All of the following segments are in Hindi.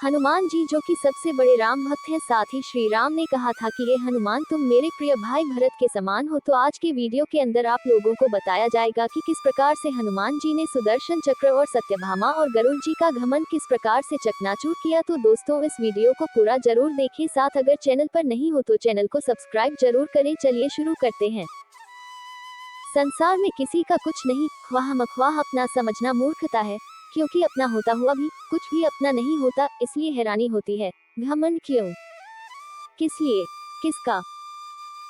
हनुमान जी जो कि सबसे बड़े राम भक्त हैं, साथ ही श्री राम ने कहा था कि ये हनुमान तुम मेरे प्रिय भाई भरत के समान हो। तो आज के वीडियो के अंदर आप लोगों को बताया जाएगा कि किस प्रकार से हनुमान जी ने सुदर्शन चक्र और सत्यभामा और गरुड़ जी का घमंड किस प्रकार से चकनाचूर किया। तो दोस्तों इस वीडियो को पूरा जरूर देखें, साथ अगर चैनल पर नहीं हो तो चैनल को सब्सक्राइब जरूर करें। चलिए शुरू करते हैं। संसार में किसी का कुछ नहीं, ख्वाह मख्वाह अपना समझना मूर्खता है, क्योंकि अपना होता हुआ भी कुछ भी अपना नहीं होता, इसलिए हैरानी होती है। घमंड क्यों, किस लिए, किसका?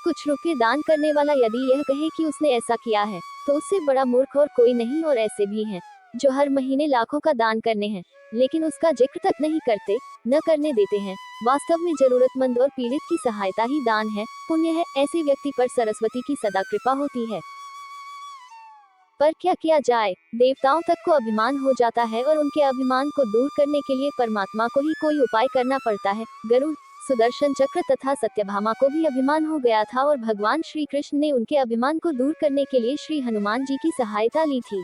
कुछ रुपये दान करने वाला यदि यह कहे कि उसने ऐसा किया है तो उससे बड़ा मूर्ख और कोई नहीं। और ऐसे भी हैं जो हर महीने लाखों का दान करने हैं लेकिन उसका जिक्र तक नहीं करते, न करने देते हैं। वास्तव में जरूरतमंद और पीड़ित की सहायता ही दान है, पुण्य है। ऐसे व्यक्ति पर सरस्वती की सदा कृपा होती है। पर क्या किया जाए, देवताओं तक को अभिमान हो जाता है और उनके अभिमान को दूर करने के लिए परमात्मा को ही कोई उपाय करना पड़ता है। गरुड़, सुदर्शन चक्र तथा सत्यभामा को भी अभिमान हो गया था और भगवान श्री कृष्ण ने उनके अभिमान को दूर करने के लिए श्री हनुमान जी की सहायता ली थी।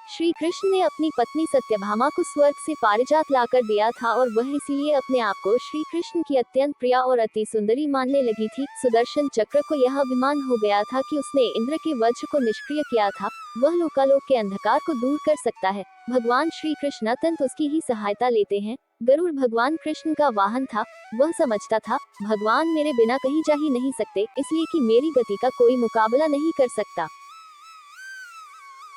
श्री कृष्ण ने अपनी पत्नी सत्यभामा को स्वर्ग से पारिजात लाकर दिया था और वह इसीलिए अपने आप को श्री कृष्ण की अत्यंत प्रिया और अति सुंदरी मानने लगी थी। सुदर्शन चक्र को यह अभिमान हो गया था कि उसने इंद्र के वज्र को निष्क्रिय किया था, वह लोकालोक के अंधकार को दूर कर सकता है। भगवान श्री कृष्ण अत्यंत उसकी ही सहायता लेते हैं। गरुड़ भगवान कृष्ण का वाहन था, वह समझता था भगवान मेरे बिना कहीं जा ही नहीं सकते, इसलिए कि मेरी गति का कोई मुकाबला नहीं कर सकता।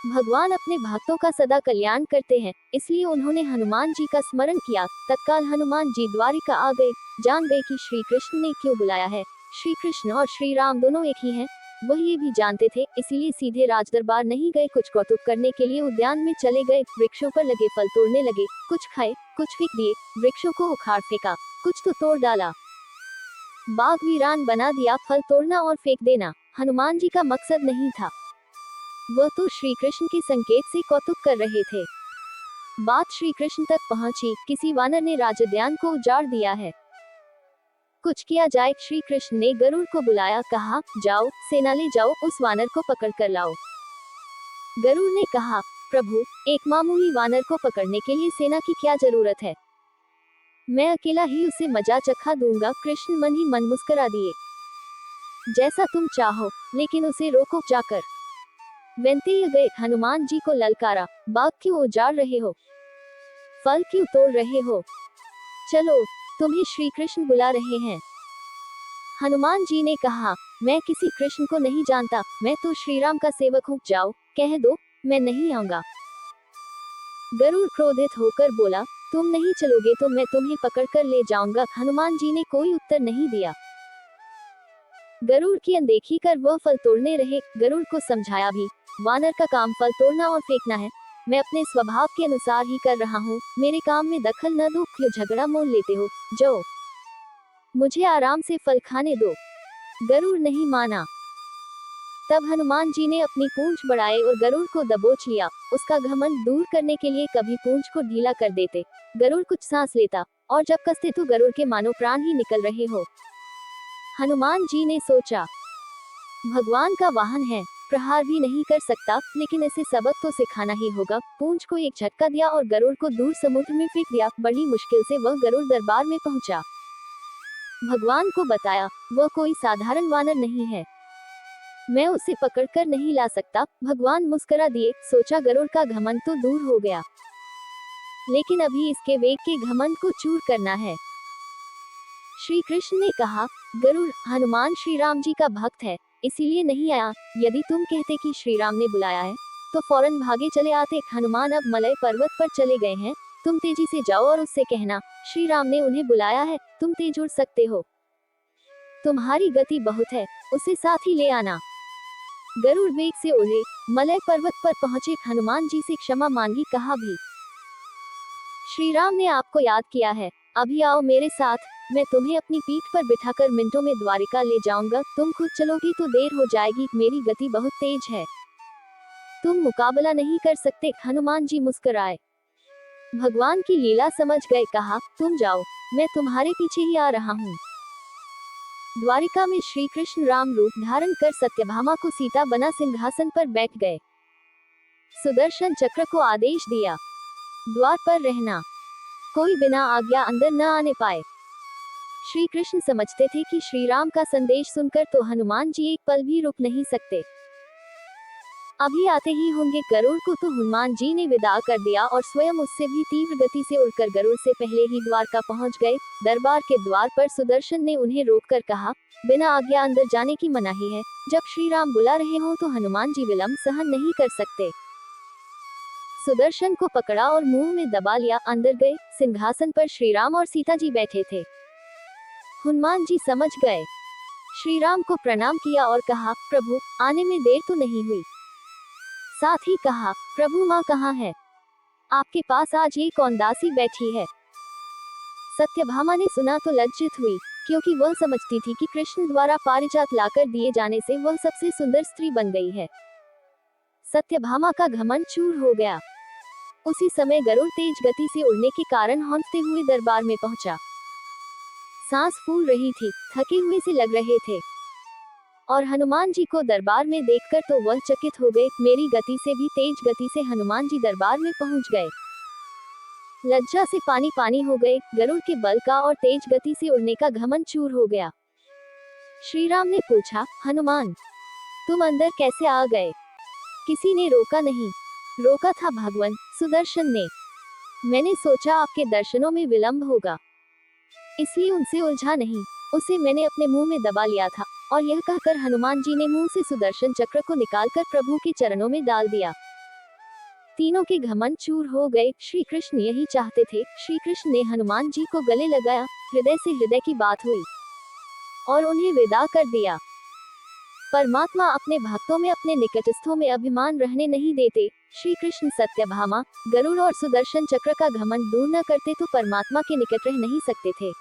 भगवान अपने भक्तों का सदा कल्याण करते हैं, इसलिए उन्होंने हनुमान जी का स्मरण किया। तत्काल हनुमान जी द्वारिका आ गए। जान गए कि श्री कृष्ण ने क्यों बुलाया है। श्री कृष्ण और श्री राम दोनों एक ही हैं, वह ये भी जानते थे, इसीलिए सीधे राजदरबार नहीं गए। कुछ कौतुक करने के लिए उद्यान में चले गए। वृक्षों पर लगे फल तोड़ने लगे, कुछ खाए, कुछ फेंक दिए। वृक्षों को उखाड़ फेंका, कुछ तो तोड़ डाला। बाग वीरान बना दिया। फल तोड़ना और फेंक देना हनुमान जी का मकसद नहीं था, वह तो श्री कृष्ण के संकेत से कौतुक कर रहे थे। बात श्री कृष्ण तक पहुंची, किसी वानर ने राजोद्यान को उजाड़ दिया है, कुछ किया जाए। श्री कृष्ण ने गरुड़ को बुलाया, कहा जाओ सेना ले जाओ, उस वानर को पकड़ कर लाओ। गरुड़ ने कहा प्रभु, एक मामूली वानर को पकड़ने के लिए सेना की क्या जरूरत है, मैं अकेला ही उसे मजा चखा दूंगा। कृष्ण मन ही मन मुस्कुरा दिए, जैसा तुम चाहो, लेकिन उसे रोको जाकर। वेंतेय गए, हनुमान जी को ललकारा, बाग क्यों उजाड़ रहे हो, फल क्यों तोड़ रहे हो, चलो तुम्हें श्री कृष्ण बुला रहे हैं। हनुमान जी ने कहा मैं किसी कृष्ण को नहीं जानता, मैं तो श्री राम का सेवक हूँ, जाओ कह दो मैं नहीं आऊंगा। गरुड़ क्रोधित होकर बोला तुम नहीं चलोगे तो मैं तुम्हें पकड़कर ले जाऊंगा। हनुमान जी ने कोई उत्तर नहीं दिया। गरुड़ की अनदेखी कर वह फल तोड़ने रहे। गरुड़ को समझाया भी, वानर का काम फल तोड़ना और फेंकना है, मैं अपने स्वभाव के अनुसार ही कर रहा हूँ, मेरे काम में दखल न दो। क्यों झगड़ा मोल लेते हो, जो मुझे आराम से फल खाने दो। गरुड़ नहीं माना। तब हनुमान जी ने अपनी पूंछ बढ़ाई और गरुड़ को दबोच लिया। उसका घमंड दूर करने के लिए कभी पूंछ को ढीला कर देते, गरुड़ कुछ सांस लेता, और जब कसते तो गरुड़ के मानो प्राण ही निकल रहे हो। हनुमान जी ने सोचा भगवान का वाहन है, प्रहार भी नहीं कर सकता, लेकिन इसे सबक तो सिखाना ही होगा। पूंछ को एक झटका दिया और गरुड़ को दूर समुद्र में फेंक दिया। बड़ी मुश्किल से वह गरुड़ दरबार में पहुंचा। भगवान को बताया वह कोई साधारण वानर नहीं है, मैं उसे पकड़कर नहीं ला सकता। भगवान मुस्कुरा दिए, सोचा गरुड़ का घमंड तो दूर हो गया, लेकिन अभी इसके वेग के घमंड को चूर करना है। श्री कृष्ण ने कहा गरुड़, हनुमान श्री राम जी का भक्त है, इसीलिए नहीं आया। यदि तुम कहते कि श्री राम ने बुलाया है तो फौरन भागे चले आते। हनुमान अब मलय पर्वत पर चले गए हैं, तुम तेजी से जाओ और उससे कहना श्री राम ने उन्हें बुलाया है, तुम तेज उड़ सकते हो, तुम्हारी गति बहुत है, उसे साथ ही ले आना। गरुड़ वेग से उड़े, मलय पर्वत पर पहुंचे। हनुमान जी से क्षमा मांगी, कहा भी श्री राम ने आपको याद किया है, अभी आओ मेरे साथ, मैं तुम्हें अपनी पीठ पर बिठाकर मिनटों में द्वारिका ले जाऊंगा। तुम खुद चलोगी तो देर हो जाएगी, मेरी गति बहुत तेज है, तुम मुकाबला नहीं कर सकते। हनुमान जी मुस्कुराए, भगवान की लीला समझ गए, कहा तुम जाओ, मैं तुम्हारे पीछे ही आ रहा हूँ। द्वारिका में श्री कृष्ण राम रूप धारण कर सत्यभामा को सीता बना सिंहासन पर बैठ गए। सुदर्शन चक्र को आदेश दिया, द्वार पर रहना, कोई बिना आज्ञा अंदर न आने पाए। श्री कृष्ण समझते थे कि श्री राम का संदेश सुनकर तो हनुमान जी एक पल भी रुक नहीं सकते। अभी आते ही होंगे गरुड़ को, तो हनुमान जी ने विदा कर दिया और स्वयं उससे भी तीव्र गति से उड़कर गरुड़ से पहले ही द्वारका पहुंच गए। दरबार के द्वार पर सुदर्शन ने उन्हें रोककर कहा, बिना आज्ञा अंदर जाने की मनाही है। जब श्री राम बुला रहे हों तो हनुमान जी विलंब सहन नहीं कर सकते। सुदर्शन को पकड़ा और मुंह में दबा लिया। अंदर गए। सिंहासन पर श्री राम और सीता जी बैठे थे। हनुमान जी समझ गए। श्री राम को प्रणाम किया और कहा, प्रभु आने में देर तो नहीं हुई। साथ ही कहा, प्रभु माँ कहाँ है? आपके पास आज ये कौन दासी बैठी है? सत्यभामा ने सुना तो लज्जित हुई, क्योंकि वह समझती थी कि कृष्ण द्वारा पारिजात लाकर दिए जाने से वह सबसे सुंदर स्त्री बन गई है। सत्यभामा का घमंड चूर हो गया। उसी समय गरुड़ तेज गति से उड़ने के कारण हौंकते हुए दरबार में पहुंचा। सांस फूल रही थी, थके हुए से लग रहे थे। और हनुमान जी को दरबार में देखकर तो वह चकित हो गए। मेरी गति से भी तेज गति से हनुमान जी दरबार में पहुंच गए। लज्जा से पानी पानी हो गए। गरुड़ के बल का और तेज गति से उड़ने का घमंड चूर हो गया। श्री राम ने पूछा, हनुमान तुम अंदर कैसे आ गए? किसी ने रोका नहीं। रोका था भगवान सुदर्शन ने। मैंने सोचा आपके दर्शनों में विलंब होगा, इसलिए उनसे उलझा नहीं। उसे मैंने अपने मुंह में दबा लिया था। और यह कहकर हनुमान जी ने मुंह से सुदर्शन चक्र को निकालकर प्रभु के चरणों में डाल दिया। तीनों के घमंड चूर हो गए। श्री कृष्ण यही चाहते थे। श्री कृष्ण ने हनुमान जी को गले लगाया। हृदय से हृदय की बात हुई और उन्हें विदा कर दिया। परमात्मा अपने भक्तों में, अपने निकटस्थों में अभिमान रहने नहीं देते। श्री कृष्ण सत्यभामा, गरुड़ और सुदर्शन चक्र का घमंड दूर न करते तो परमात्मा के निकट रह नहीं सकते थे।